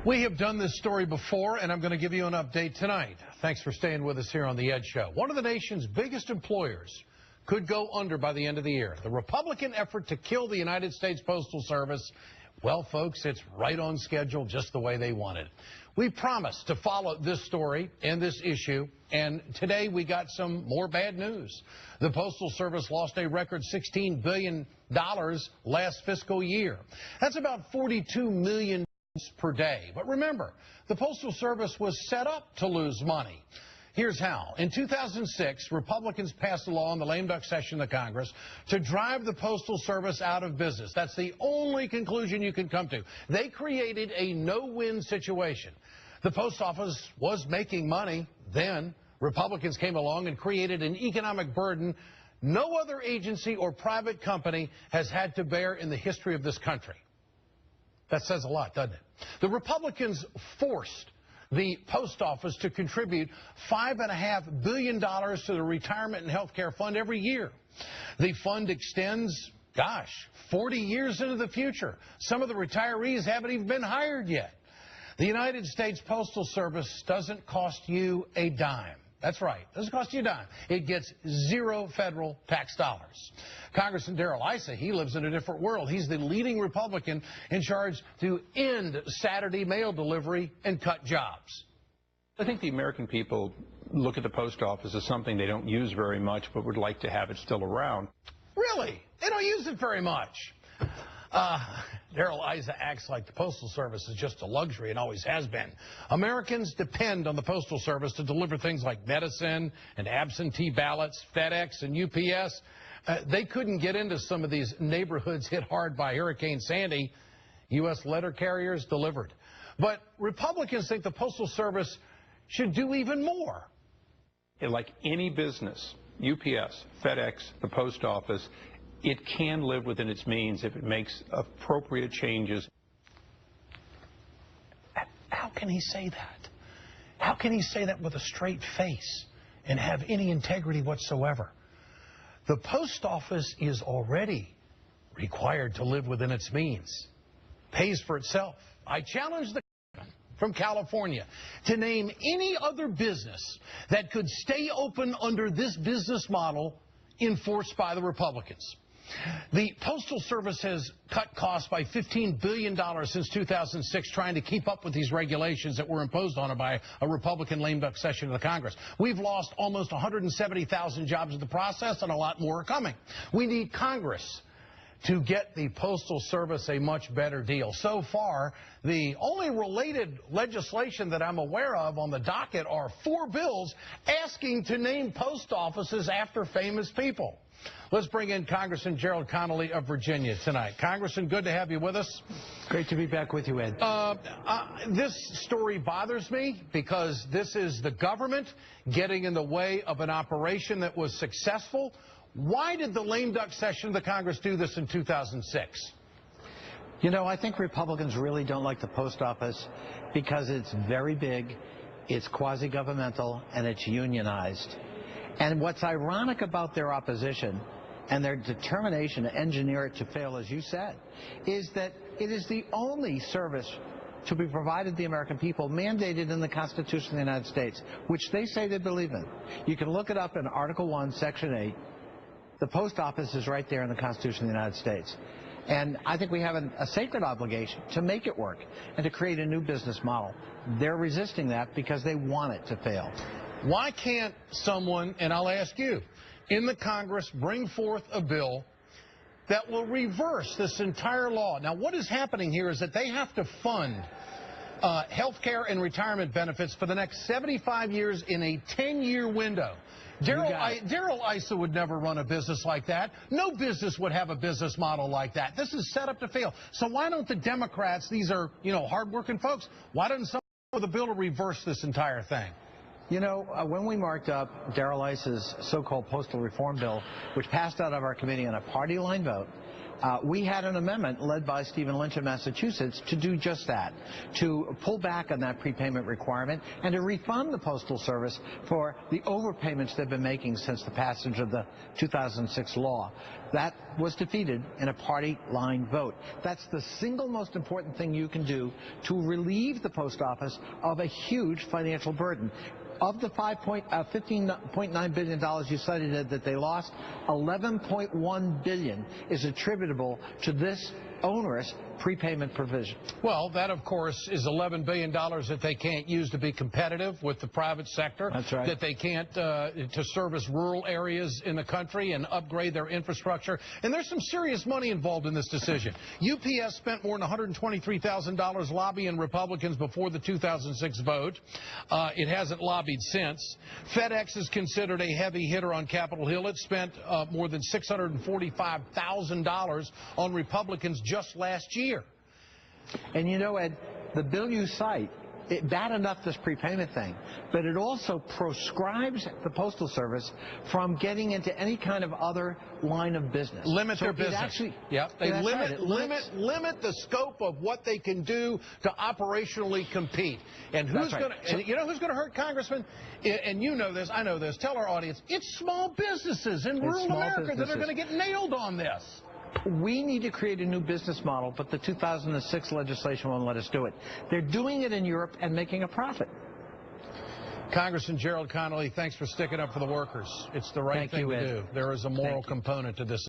We have done this story before, and I'm going to give you an update tonight. Thanks for staying with us here on The Ed Show. One of the nation's biggest employers could go under by the end of the year. The Republican effort to kill the United States Postal Service, well, folks, it's right on schedule, just the way they wanted. We promised to follow this story and this issue, and today we got some more bad news. The Postal Service lost a record $16 billion last fiscal year. That's about $42 million per day. But remember, the Postal Service was set up to lose money. Here's how. In 2006, Republicans passed a law in the lame duck session of the Congress to drive the Postal Service out of business. That's the only conclusion you can come to. They created a no-win situation. The post office was making money. Then Republicans came along and created an economic burden no other agency or private company has had to bear in the history of this country. That says a lot, doesn't it? The Republicans forced the post office to contribute $5.5 billion to the retirement and health care fund every year. The fund extends, 40 years into the future. Some of the retirees haven't even been hired yet. The United States Postal Service doesn't cost you a dime. That's right. It doesn't cost you a dime. It gets zero federal tax dollars. Congressman Darrell Issa, he lives in a different world. He's the leading Republican in charge to end Saturday mail delivery and cut jobs. I think the American people look at the post office as something they don't use very much, but would like to have it still around. Really? They don't use it very much. Darrell Issa acts like the Postal Service is just a luxury and always has been. Americans depend on the Postal Service to deliver things like medicine and absentee ballots, FedEx and UPS. They couldn't get into some of these neighborhoods hit hard by Hurricane Sandy. U.S. letter carriers delivered. But Republicans think the Postal Service should do even more. Like any business, UPS, FedEx, the post office, it can live within its means if it makes appropriate changes. How can he say that? How can he say that with a straight face and have any integrity whatsoever? The post office is already required to live within its means, pays for itself. I challenge the from California to name any other business that could stay open under this business model enforced by the Republicans. The Postal Service has cut costs by $15 billion since 2006, trying to keep up with these regulations that were imposed on it by a Republican lame duck session of the Congress. We've lost almost 170,000 jobs in the process, and a lot more are coming. We need Congress to get the Postal Service a much better deal. So far, the only related legislation that I'm aware of on the docket are 4 bills asking to name post offices after famous people. Let's bring in Congressman Gerald Connolly of Virginia tonight. Congressman, good to have you with us. Great to be back with you, Ed. This story bothers me because this is the government getting in the way of an operation that was successful. Why did the lame duck session of the Congress do this in 2006? You know, I think Republicans really don't like the post office because it's very big, it's quasi-governmental, and it's unionized. And what's ironic about their opposition and their determination to engineer it to fail, as you said, is that it is the only service to be provided to the American people mandated in the Constitution of the United States, which they say they believe in. You can look it up in Article 1, Section 8. The post office is right there in the Constitution of the United States. And I think we have a sacred obligation to make it work and to create a new business model. They're resisting that because they want it to fail. Why can't someone, and I'll ask you, in the Congress bring forth a bill that will reverse this entire law? Now, what is happening here is that they have to fund health care and retirement benefits for the next 75 years in a 10-year window. Darrell Issa would never run a business like that. No business would have a business model like that. This is set up to fail. So why don't the Democrats, these are, hardworking folks, why doesn't someone with a bill to reverse this entire thing? You know, when we marked up Darrell Issa's so-called postal reform bill, which passed out of our committee on a party line vote, We had an amendment led by Stephen Lynch of Massachusetts to do just that, to pull back on that prepayment requirement and to refund the Postal Service for the overpayments they've been making since the passage of the 2006 law. That was defeated in a party line vote. That's the single most important thing you can do to relieve the post office of a huge financial burden. Of the $15.9 billion you cited that they lost, $11.1 billion is attributable to this onerous prepayment provision. Well, that, of course, is $11 billion that they can't use to be competitive with the private sector. That's right. That they can't to service rural areas in the country and upgrade their infrastructure. And there's some serious money involved in this decision. UPS spent more than $123,000 lobbying Republicans before the 2006 vote. It hasn't lobbied since. FedEx is considered a heavy hitter on Capitol Hill. It spent more than $645,000 on Republicans just last year. And you know, Ed, the bill you cite, bad enough this prepayment thing, but it also proscribes the Postal Service from getting into any kind of other line of business. Limit their business. They limit the scope of what they can do to operationally compete. And who's going to? You know who's going to hurt, Congressman? And you know this, I know this. Tell our audience, it's small businesses in rural America that are going to get nailed on this. We need to create a new business model, but the 2006 legislation won't let us do it. They're doing it in Europe and making a profit. Congressman Gerald Connolly, thanks for sticking up for the workers. It's the right thing to do. There is a moral component to this.